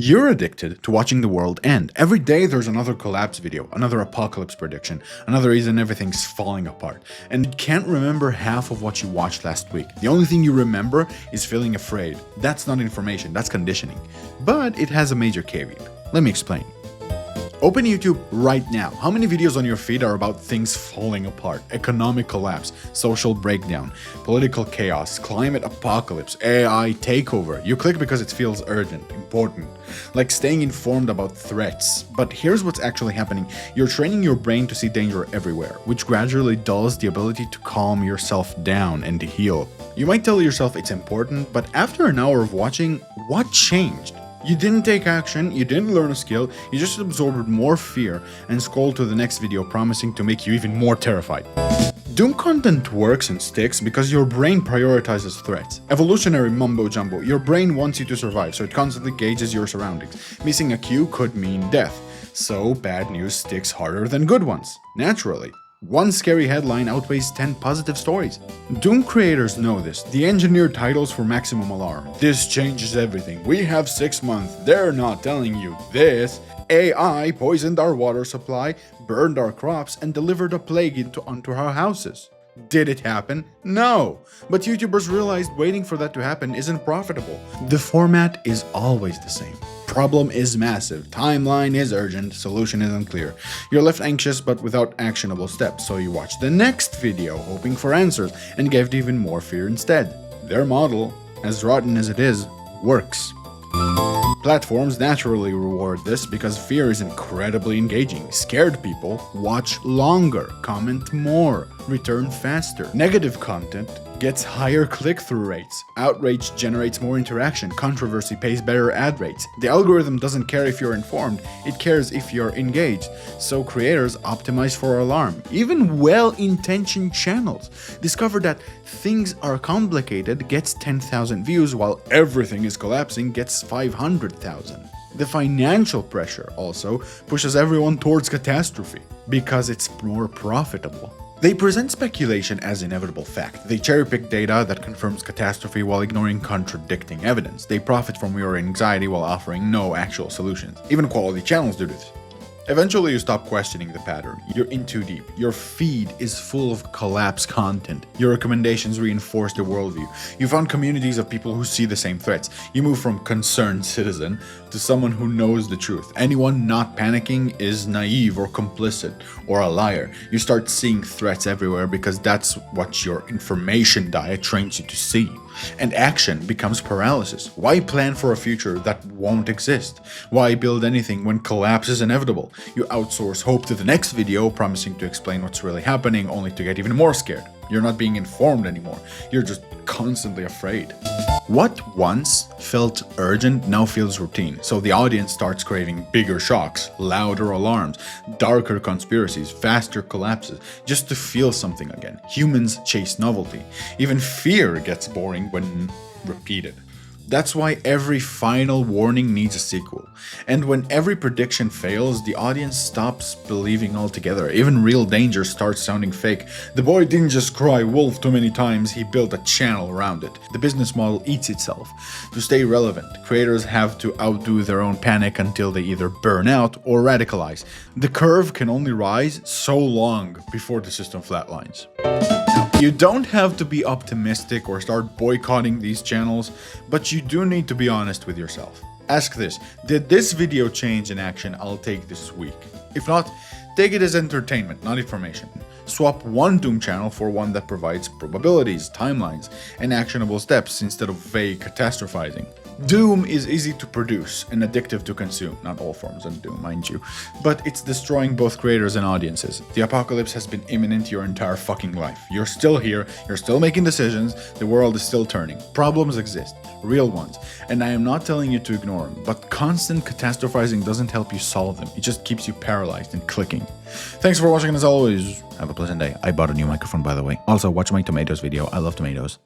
You're addicted to watching the world end. Every day there's another collapse video, another apocalypse prediction, another reason everything's falling apart. And you can't remember half of what you watched last week. The only thing you remember is feeling afraid. That's not information, that's conditioning. But it has a major caveat. Let me explain. Open YouTube right now. How many videos on your feed are about things falling apart? Economic collapse, social breakdown, political chaos, climate apocalypse, AI takeover. You click because it feels urgent, important, like staying informed about threats. But here's what's actually happening. You're training your brain to see danger everywhere, which gradually dulls the ability to calm yourself down and to heal. You might tell yourself it's important, but after an hour of watching, what changed? You didn't take action, you didn't learn a skill, you just absorbed more fear and scrolled to the next video promising to make you even more terrified. Doom content works and sticks because your brain prioritizes threats. Evolutionary mumbo-jumbo, your brain wants you to survive, so it constantly gauges your surroundings. Missing a cue could mean death, so bad news sticks harder than good ones, naturally. One scary headline outweighs 10 positive stories. Doom creators know this. They engineer titles for maximum alarm. This changes everything. We have 6 months. They're not telling you this. AI poisoned our water supply, burned our crops, and delivered a plague onto our houses. Did it happen? No! But YouTubers realized waiting for that to happen isn't profitable. The format is always the same. Problem is massive, timeline is urgent, solution is unclear. You're left anxious but without actionable steps, so you watch the next video hoping for answers and get even more fear instead. Their model, as rotten as it is, works. Platforms naturally reward this because fear is incredibly engaging. Scared people watch longer, comment more, return faster. Negative content gets higher click-through rates. Outrage generates more interaction. Controversy pays better ad rates. The algorithm doesn't care if you're informed, it cares if you're engaged. So creators optimize for alarm. Even well-intentioned channels discover that things are complicated gets 10,000 views while everything is collapsing gets 500,000. The financial pressure also pushes everyone towards catastrophe because it's more profitable. They present speculation as inevitable fact. They cherry-pick data that confirms catastrophe while ignoring contradicting evidence. They profit from your anxiety while offering no actual solutions. Even quality channels do this. Eventually you stop questioning the pattern. You're in too deep. Your feed is full of collapse content. Your recommendations reinforce the worldview. You found communities of people who see the same threats. You move from concerned citizen to someone who knows the truth. Anyone not panicking is naive or complicit or a liar. You start seeing threats everywhere because that's what your information diet trains you to see. And action becomes paralysis. Why plan for a future that won't exist? Why build anything when collapse is inevitable? You outsource hope to the next video, promising to explain what's really happening, only to get even more scared. You're not being informed anymore. You're just constantly afraid. What once felt urgent now feels routine, so the audience starts craving bigger shocks, louder alarms, darker conspiracies, faster collapses, just to feel something again. Humans chase novelty. Even fear gets boring when repeated. That's why every final warning needs a sequel. And when every prediction fails, the audience stops believing altogether. Even real danger starts sounding fake. The boy didn't just cry wolf too many times, he built a channel around it. The business model eats itself. To stay relevant, creators have to outdo their own panic until they either burn out or radicalize. The curve can only rise so long before the system flatlines. You don't have to be optimistic or start boycotting these channels, but you do need to be honest with yourself. Ask this: did this video change an action I'll take this week? If not, take it as entertainment, not information. Swap one Doom channel for one that provides probabilities, timelines, and actionable steps instead of vague catastrophizing. Doom is easy to produce and addictive to consume, not all forms of Doom, mind you, but it's destroying both creators and audiences. The apocalypse has been imminent your entire fucking life. You're still here, you're still making decisions, the world is still turning. Problems exist, real ones, and I am not telling you to ignore them, but constant catastrophizing doesn't help you solve them, it just keeps you paralyzed and clicking. Thanks for watching, and as always, have a pleasant day. I bought a new microphone, by the way. Also, watch my tomatoes video, I love tomatoes.